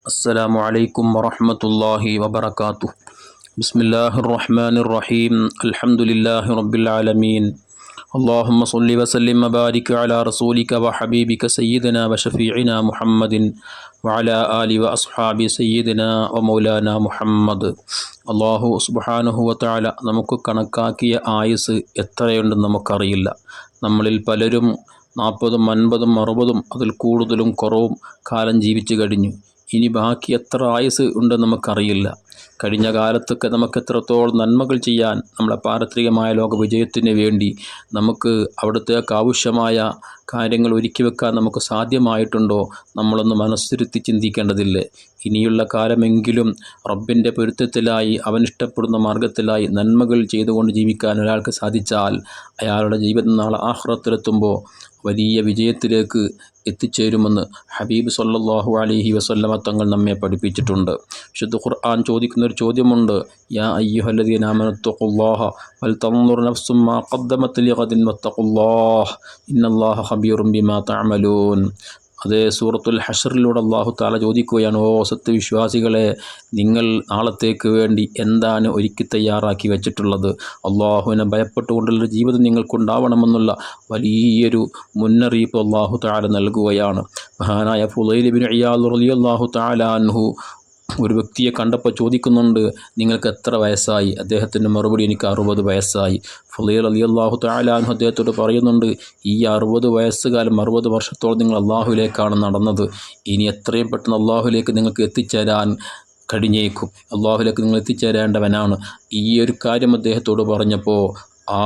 السلام عليكم ورحمة الله وبركاته. بسم الله الرحمن الرحيم. الحمد لله رب العالمين. اللهم صل وسلم وبارك على رسولك وحبيبك سيدنا وشفيعنا محمد وعلى آله وأصحابه سيدنا ومولانا محمد. അള്ളാഹു സുബ്ഹാനഹു വതആല നമുക്ക് കണക്കാക്കിയ ആയുസ് എത്രയുണ്ടെന്ന് നമുക്കറിയില്ല. നമ്മളിൽ പലരും 40, 50, 60 അതിൽ കൂടുതലും കുറവും കാലം ജീവിച്ചു കഴിഞ്ഞു. ഇനി ബാക്കി എത്ര ആയുസ് ഉണ്ടെന്ന് നമുക്കറിയില്ല. കഴിഞ്ഞ കാലത്തൊക്കെ നമുക്ക് എത്രത്തോളം നന്മകൾ ചെയ്യാൻ നമ്മളെ പാരത്രികമായ ലോക വിജയത്തിന് വേണ്ടി നമുക്ക് അവിടുത്തേക്ക് ആവശ്യമായ കാര്യങ്ങൾ ഒരുക്കി വെക്കാൻ നമുക്ക് സാധ്യമായിട്ടുണ്ടോ, നമ്മളൊന്ന് മനസ്സിരുത്തി ചിന്തിക്കേണ്ടതില്ലേ. ഇനിയുള്ള കാലമെങ്കിലും റബ്ബിൻ്റെ പൊരുത്തത്തിലായി അവനിഷ്ടപ്പെടുന്ന മാർഗത്തിലായി നന്മകൾ ചെയ്തുകൊണ്ട് ജീവിക്കാൻ ഒരാൾക്ക് സാധിച്ചാൽ അയാളുടെ ജീവിതം നാളെ ആഖിറത്തിലെത്തുമ്പോൾ വലിയ വിജയത്തിലേക്ക് എത്തിച്ചേരുമെന്ന് ഹബീബ് സല്ലല്ലാഹു അലൈഹി വസല്ലമ തങ്ങൾ നമ്മെ പഠിപ്പിച്ചിട്ടുണ്ട്. വിശുദ്ധ ഖുർആൻ ചോദിക്കുന്നൊരു ചോദ്യമുണ്ട്. യാ അയ്യുഹല്ലദീന ആമനു തഖുല്ലാഹ വൽ തൻദുർ നഫ്സും മാ ഖദ്ദമത് ലിഗദിൻ വത്തഖുല്ലാഹ ഇന്നല്ലാഹ ഖബീറും ബിമാ തഅമലൂൻ. അതേ സൂറത്തുൽ ഹശ്റിലൂടെ അല്ലാഹു തആല ചോദിക്കുകയാണ്, ഓ സത്യവിശ്വാസികളെ, നിങ്ങൾ നാളത്തേക്ക് വേണ്ടി എന്താണ് ഒരുക്കി തയ്യാറാക്കി വെച്ചിട്ടുള്ളത്? അള്ളാഹുവിനെ ഭയപ്പെട്ടുകൊണ്ടുള്ള ജീവിതം നിങ്ങൾക്കുണ്ടാവണമെന്നുള്ള വലിയൊരു മുന്നറിയിപ്പ് അല്ലാഹു തആല നൽകുകയാണ്. മഹാനായ ഫുളൈൽ ഇബ്നു ഇയാദ് റളിയല്ലാഹു തആല അൻഹു ഒരു വ്യക്തിയെ കണ്ടപ്പോൾ ചോദിക്കുന്നുണ്ട്, നിങ്ങൾക്ക് എത്ര വയസ്സായി? അദ്ദേഹത്തിൻ്റെ മറുപടി, എനിക്ക് 60 വയസ്സായി. ഫുളൈൽ റളിയല്ലാഹു തആല അൻഹു അദ്ദേഹത്തോട് പറയുന്നുണ്ട്, ഈ 60 വയസ്സുകാലം 60 വർഷത്തോളം നിങ്ങൾ അള്ളാഹുവിലേക്കാണ് നടന്നത്. ഇനി എത്രയും പെട്ടെന്ന് അള്ളാഹുവിലേക്ക് നിങ്ങൾക്ക് എത്തിച്ചേരാൻ കഴിഞ്ഞേക്കും. അള്ളാഹുവിലേക്ക് നിങ്ങൾ എത്തിച്ചേരേണ്ടവനാണ്. ഈ ഒരു കാര്യം അദ്ദേഹത്തോട് പറഞ്ഞപ്പോൾ ആ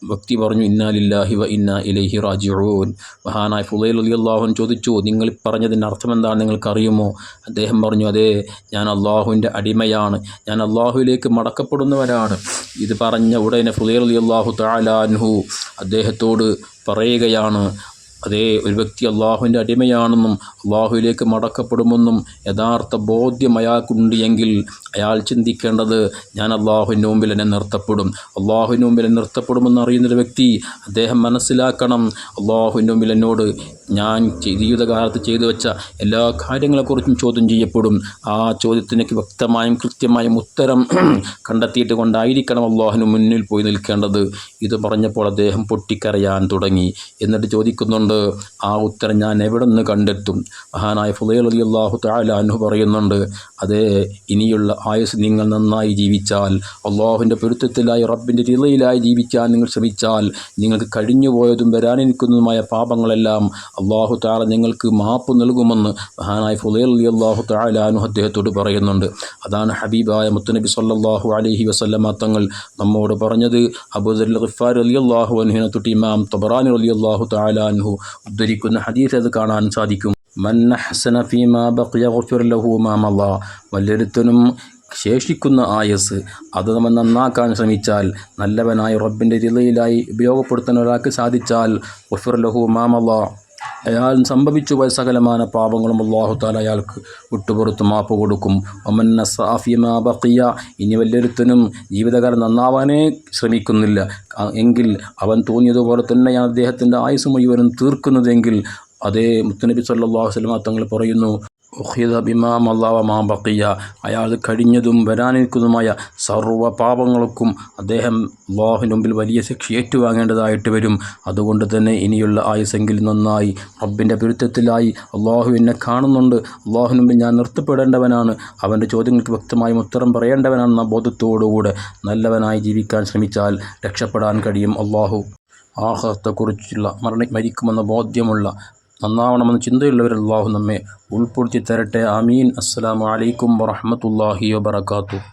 വ്യക്തി പറഞ്ഞു, ഇന്നാ ലില്ലാഹി വ ഇന്നാ ഇലൈഹി റാജിഊൻ. മഹാനായ ഫുളൈൽ റളിയല്ലാഹു അൻഹു ചോദിച്ചു, നിങ്ങൾ പറഞ്ഞതിൻ്റെ അർത്ഥം എന്താണ്, നിങ്ങൾക്കറിയുമോ? അദ്ദേഹം പറഞ്ഞു, അതേ, ഞാൻ അള്ളാഹുവിൻ്റെ അടിമയാണ്, ഞാൻ അള്ളാഹുവിലേക്ക് മടക്കപ്പെടുന്നവരാണ്. ഇത് പറഞ്ഞ ഉടനെ ഫുളൈൽ റളിയല്ലാഹു തആല അൻഹു അദ്ദേഹത്തോട് പറയുകയാണ്, അതേ, ഒരു വ്യക്തി അള്ളാഹുവിൻ്റെ അടിമയാണെന്നും അള്ളാഹുവിലേക്ക് മടക്കപ്പെടുമെന്നും യഥാർത്ഥ ബോധ്യം അയാൾക്കുണ്ട് എങ്കിൽ അയാൾ ചിന്തിക്കേണ്ടത്, ഞാൻ അള്ളാഹുവിൻ്റെ മുമ്പിൽ എന്നെ നിർത്തപ്പെടും, അള്ളാഹുവിൻ്റെ മുമ്പിൽ എന്നെ നിർത്തപ്പെടുമെന്ന് അറിയുന്നൊരു വ്യക്തി അദ്ദേഹം മനസ്സിലാക്കണം, അള്ളാഹുവിൻ്റെ മുമ്പിൽ എന്നോട് ഞാൻ ജീവിതകാലത്ത് ചെയ്തു വെച്ച എല്ലാ കാര്യങ്ങളെക്കുറിച്ചും ചോദ്യം ചെയ്യപ്പെടും. ആ ചോദ്യത്തിനൊക്കെ വ്യക്തമായും കൃത്യമായും ഉത്തരം കണ്ടെത്തിയിട്ട് കൊണ്ടായിരിക്കണം അള്ളാഹുവിന് മുന്നിൽ പോയി നിൽക്കേണ്ടത്. ഇത് പറഞ്ഞപ്പോൾ അദ്ദേഹം പൊട്ടിക്കരയാൻ തുടങ്ങി. എന്നിട്ട് ചോദിക്കുന്നുണ്ട്, ആ ഉത്തരം ഞാൻ എവിടെ നിന്ന് കണ്ടെത്തും? മഹാനായ ഫുളൈൽ റളിയല്ലാഹു തആല അൻഹു പറയുന്നുണ്ട്, അതേ, ഇനിയുള്ള ആയുസ് നിങ്ങൾ നന്നായി ജീവിച്ചാൽ, അള്ളാഹുവിൻ്റെ പൊരുത്തത്തിലായി റബ്ബിൻ്റെ റിളയിലായി ജീവിക്കാൻ നിങ്ങൾ ശ്രമിച്ചാൽ, നിങ്ങൾക്ക് കഴിഞ്ഞുപോയതും വരാനിരിക്കുന്നതുമായ പാപങ്ങളെല്ലാം അള്ളാഹു തആല നിങ്ങൾക്ക് മാപ്പ് നൽകുമെന്ന് മഹാനായ ഫുളൈൽ റളിയല്ലാഹു തആല അൻഹു അദ്ദേഹത്തോട് പറയുന്നുണ്ട്. അതാണ് ഹബീബായ മുത്തുനബി സല്ലല്ലാഹു അലൈഹി വസല്ലമ തങ്ങൾ നമ്മോട് പറഞ്ഞത്. അബൂദർ ഗിഫാരി റളിയല്ലാഹു അൻഹുവിനെ തൊട്ട് ഇമാം തബറാനി റളിയല്ലാഹു തആല അൻഹു ഉദ്ധരിക്കുന്ന ഹദീസ് അത് കാണാൻ സാധിക്കും. മൻ അഹ്സന ഫീമാ ബഖിയ ഗുഫിർ ലഹു മാ മളാ. വല്ലൊരുത്തനും ശേഷിക്കുന്ന ആയസ് അത് നമ്മൾ നന്നാക്കാൻ ശ്രമിച്ചാൽ, നല്ലവനായ റബ്ബിൻ്റെ റിളയിലായി ഉപയോഗപ്പെടുത്താൻ ഒരാൾക്ക് സാധിച്ചാൽ, ഗുഫിർ ലഹു മാ മളാ, അയാൾ സംഭവിച്ചു പോയ സകലമാന പാപങ്ങളും അല്ലാഹു തആല അയാൾക്ക് വിട്ടുപുറത്ത് മാപ്പ് കൊടുക്കും. വമൻ നസ്അ ഫീമാ ബഖിയ. ഇനി വല്ലൊരുത്തനും ജീവിതകാലം നന്നാവാനേ ശ്രമിക്കുന്നില്ല എങ്കിൽ, അവൻ തോന്നിയതുപോലെ തന്നെയാണ് അദ്ദേഹത്തിൻ്റെ ആയുസ് മുഴുവനും തീർക്കുന്നതെങ്കിൽ, അതേ മുത്തുനബി സല്ലല്ലാഹു അലൈഹി വസല്ലം തങ്ങൾ പറയുന്നു, ഉഖിദ ബിമാ മളാ വമാ ബഖിയ. അയാൾ കഴിഞ്ഞതും വരാനിരിക്കുന്നതുമായ സർവ്വ പാപങ്ങൾക്കും അദ്ദേഹം അല്ലാഹുവിൻ്റെ മുമ്പിൽ വലിയ ശിക്ഷ ഏറ്റുവാങ്ങേണ്ടതായിട്ട് വരും. അതുകൊണ്ട് തന്നെ ഇനിയുള്ള ആയുസെങ്കിൽ നന്നായി റബ്ബിൻ്റെ പൊരുത്തത്തിലായി, അള്ളാഹു എന്നെ കാണുന്നുണ്ട്, അള്ളാഹുവിന് മുമ്പിൽ ഞാൻ നിർത്തപ്പെടേണ്ടവനാണ്, അവൻ്റെ ചോദ്യങ്ങൾക്ക് വ്യക്തമായും ഉത്തരം പറയേണ്ടവനാണെന്ന ബോധത്തോടുകൂടെ നല്ലവനായി ജീവിക്കാൻ ശ്രമിച്ചാൽ രക്ഷപ്പെടാൻ കഴിയും. അള്ളാഹു ആഖിറത്തെക്കുറിച്ചുള്ള മരിക്കുമെന്ന ബോധ്യമുള്ള നന്നാവണമെന്ന ചിന്തയുള്ളവർ അല്ലാഹു നമ്മെ ഉൾപ്പെടുത്തി തരട്ടെ. ആമീൻ. അസ്സലാമു അലൈക്കും വറഹ്മത്തുള്ളാഹി വബറകാതുഹു.